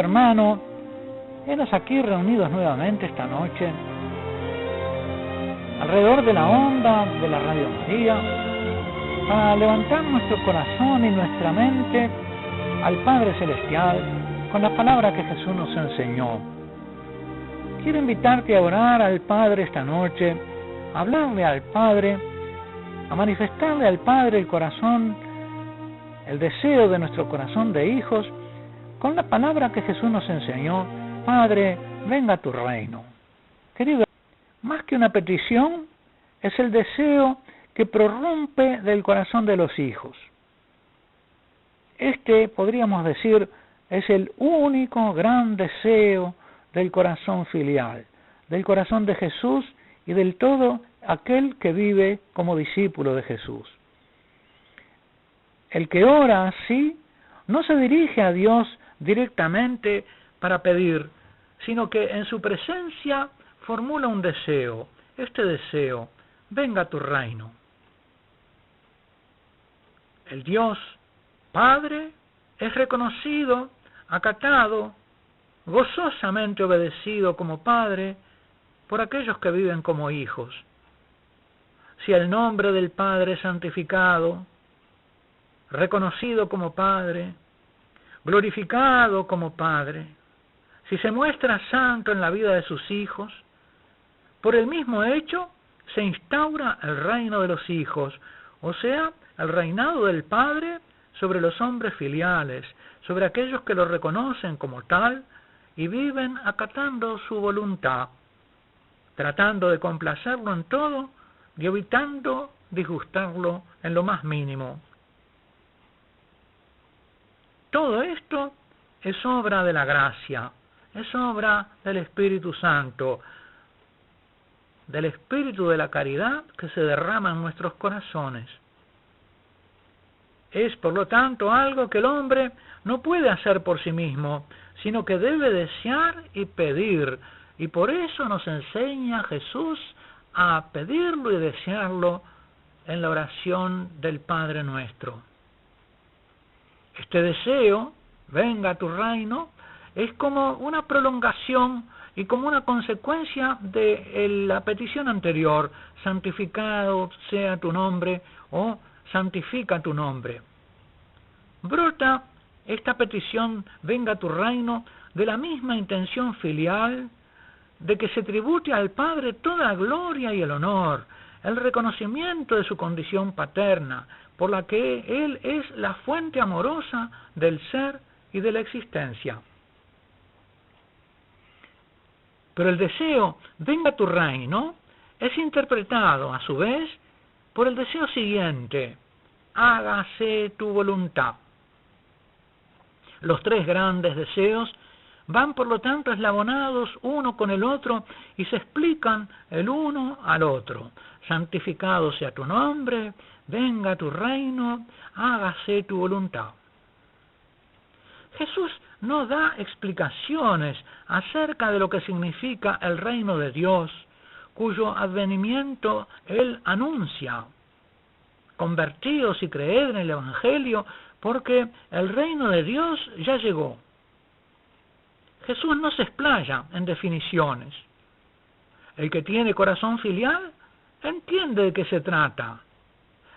hermano, enos aquí reunidos nuevamente esta noche, alrededor de la onda de la Radio María, para levantar nuestro corazón y nuestra mente al Padre Celestial con la palabra que Jesús nos enseñó. Quiero invitarte a orar al Padre esta noche, a hablarle al Padre, a manifestarle al Padre el corazón, el deseo de nuestro corazón de hijos, con la palabra que Jesús nos enseñó: Padre, venga a tu reino. Querido, más que una petición, es el deseo que prorrumpe del corazón de los hijos. Este, podríamos decir, es el único gran deseo del corazón filial, del corazón de Jesús y del todo aquel que vive como discípulo de Jesús. El que ora así no se dirige a Dios directamente para pedir, sino que en su presencia formula un deseo. Este deseo: venga a tu reino. El Dios Padre es reconocido, acatado, gozosamente obedecido como Padre por aquellos que viven como hijos. Si el nombre del Padre es santificado, reconocido como Padre, glorificado como Padre, si se muestra santo en la vida de sus hijos, por el mismo hecho se instaura el reino de los hijos, o sea, el reinado del Padre sobre los hombres filiales, sobre aquellos que lo reconocen como tal y viven acatando su voluntad, tratando de complacerlo en todo y evitando disgustarlo en lo más mínimo. Todo esto es obra de la gracia, es obra del Espíritu Santo, del Espíritu de la caridad que se derrama en nuestros corazones. Es, por lo tanto, algo que el hombre no puede hacer por sí mismo, sino que debe desear y pedir, y por eso nos enseña Jesús a pedirlo y desearlo en la oración del Padre Nuestro. Este deseo, venga a tu reino, es como una prolongación y como una consecuencia de la petición anterior: santificado sea tu nombre, o santifica tu nombre. Brota esta petición, venga a tu reino, de la misma intención filial de que se tribute al Padre toda la gloria y el honor, el reconocimiento de su condición paterna, por la que Él es la fuente amorosa del ser y de la existencia. Pero el deseo, venga a tu reino, es interpretado a su vez por el deseo siguiente: hágase tu voluntad. Los tres grandes deseos van, por lo tanto, eslabonados uno con el otro y se explican el uno al otro. Santificado sea tu nombre, venga a tu reino, hágase tu voluntad. Jesús no da explicaciones acerca de lo que significa el reino de Dios, cuyo advenimiento Él anuncia. Convertíos y creed en el Evangelio, porque el reino de Dios ya llegó. Jesús no se explaya en definiciones. El que tiene corazón filial entiende de qué se trata.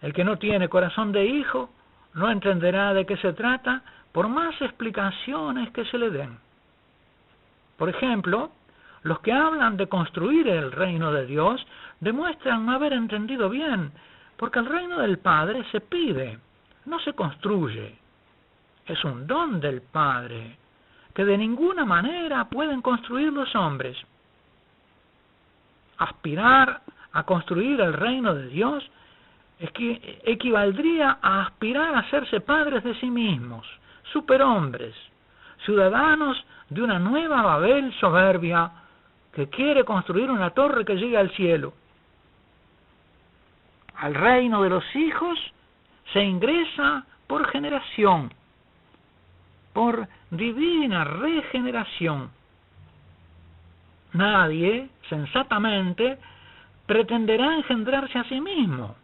El que no tiene corazón de hijo no entenderá de qué se trata por más explicaciones que se le den. Por ejemplo, los que hablan de construir el reino de Dios demuestran no haber entendido bien, porque el reino del Padre se pide, no se construye. Es un don del Padre, que de ninguna manera pueden construir los hombres. Aspirar a construir el reino de Dios es que equivaldría a aspirar a hacerse padres de sí mismos, superhombres, ciudadanos de una nueva Babel soberbia que quiere construir una torre que llegue al cielo. Al reino de los hijos se ingresa por generación, por divina regeneración. Nadie, sensatamente, pretenderá engendrarse a sí mismo.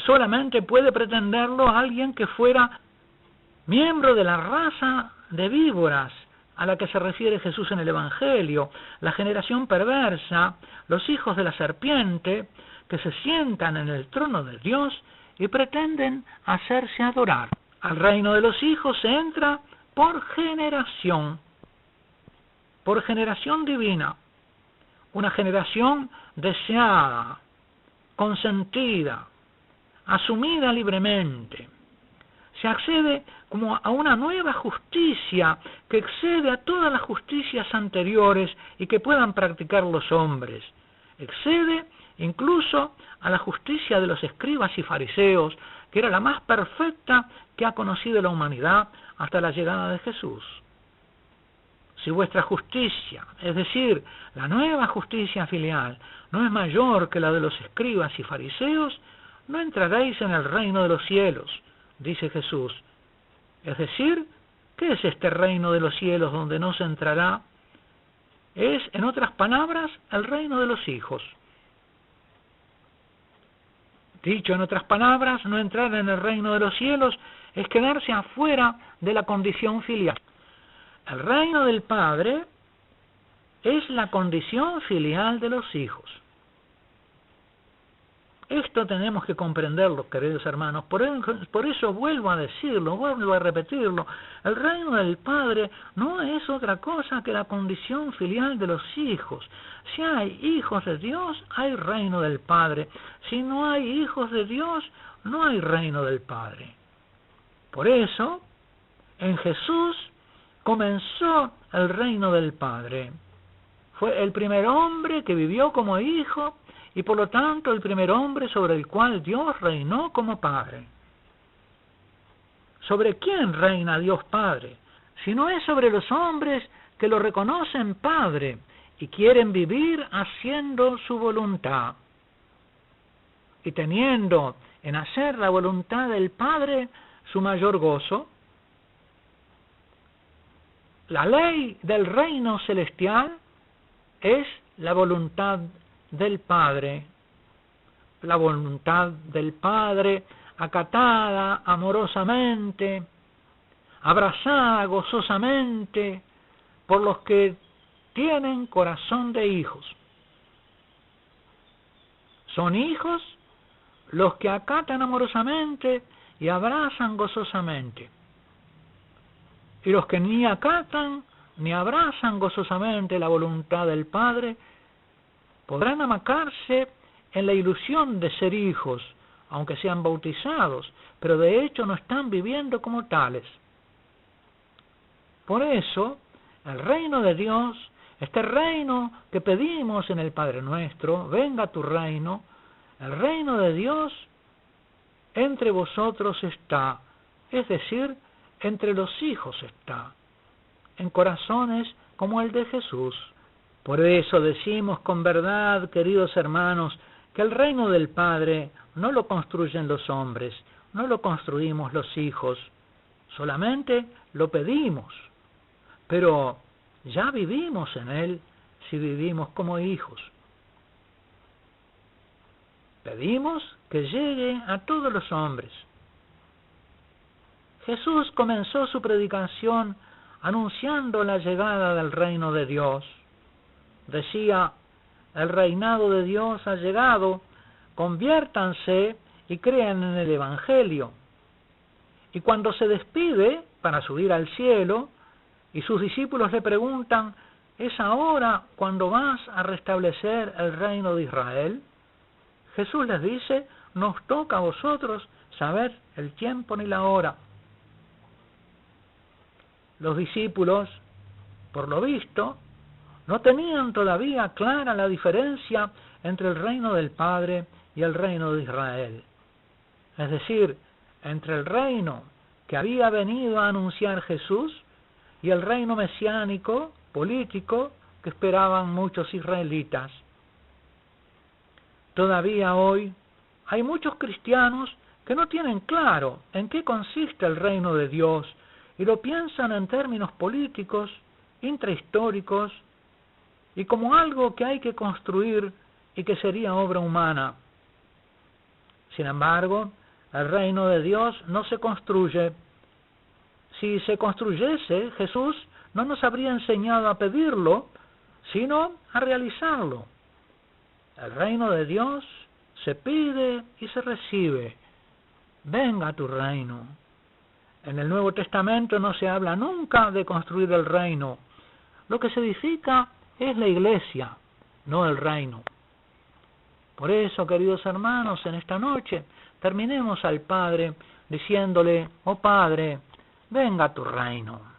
Solamente puede pretenderlo alguien que fuera miembro de la raza de víboras, a la que se refiere Jesús en el Evangelio, la generación perversa, los hijos de la serpiente, que se sientan en el trono de Dios y pretenden hacerse adorar. Al reino de los hijos se entra por generación divina, una generación deseada, consentida, asumida libremente. Se accede como a una nueva justicia que excede a todas las justicias anteriores y que puedan practicar los hombres. Excede incluso a la justicia de los escribas y fariseos, que era la más perfecta que ha conocido la humanidad hasta la llegada de Jesús. Si vuestra justicia, es decir, la nueva justicia filial, no es mayor que la de los escribas y fariseos, no entraréis en el reino de los cielos, dice Jesús. Es decir, ¿qué es este reino de los cielos donde no se entrará? Es, en otras palabras, el reino de los hijos. Dicho en otras palabras, no entrar en el reino de los cielos es quedarse afuera de la condición filial. El reino del Padre es la condición filial de los hijos. Esto tenemos que comprenderlo, queridos hermanos. Por eso vuelvo a decirlo, vuelvo a repetirlo. El reino del Padre no es otra cosa que la condición filial de los hijos. Si hay hijos de Dios, hay reino del Padre. Si no hay hijos de Dios, no hay reino del Padre. Por eso, en Jesús comenzó el reino del Padre. Fue el primer hombre que vivió como hijo y por lo tanto el primer hombre sobre el cual Dios reinó como Padre. ¿Sobre quién reina Dios Padre? Si no es sobre los hombres que lo reconocen Padre y quieren vivir haciendo su voluntad. Y teniendo en hacer la voluntad del Padre su mayor gozo. La ley del reino celestial es la voluntad del Padre. La voluntad del Padre acatada amorosamente, abrazada gozosamente por los que tienen corazón de hijos. Son hijos los que acatan amorosamente y abrazan gozosamente. Y los que ni acatan ni abrazan gozosamente la voluntad del Padre, podrán amacarse en la ilusión de ser hijos, aunque sean bautizados, pero de hecho no están viviendo como tales. Por eso, el reino de Dios, este reino que pedimos en el Padre Nuestro, venga tu reino, el reino de Dios entre vosotros está, es decir, entre los hijos está, en corazones como el de Jesús. Por eso decimos con verdad, queridos hermanos, que el reino del Padre no lo construyen los hombres, no lo construimos los hijos, solamente lo pedimos, pero ya vivimos en él si vivimos como hijos. Pedimos que llegue a todos los hombres. Jesús comenzó su predicación anunciando la llegada del reino de Dios. Decía, el reinado de Dios ha llegado, conviértanse y crean en el Evangelio. Y cuando se despide para subir al cielo, y sus discípulos le preguntan, ¿es ahora cuando vas a restablecer el reino de Israel? Jesús les dice, no os toca a vosotros saber el tiempo ni la hora. Los discípulos, por lo visto, no tenían todavía clara la diferencia entre el reino del Padre y el reino de Israel. Es decir, entre el reino que había venido a anunciar Jesús y el reino mesiánico, político, que esperaban muchos israelitas. Todavía hoy hay muchos cristianos que no tienen claro en qué consiste el reino de Dios y lo piensan en términos políticos, intrahistóricos y como algo que hay que construir y que sería obra humana. Sin embargo, el reino de Dios no se construye. Si se construyese, Jesús no nos habría enseñado a pedirlo, sino a realizarlo. El reino de Dios se pide y se recibe. Venga tu reino. En el Nuevo Testamento no se habla nunca de construir el reino. Lo que se edifica es la iglesia, no el reino. Por eso, queridos hermanos, en esta noche terminemos al Padre diciéndole: oh Padre, venga tu reino.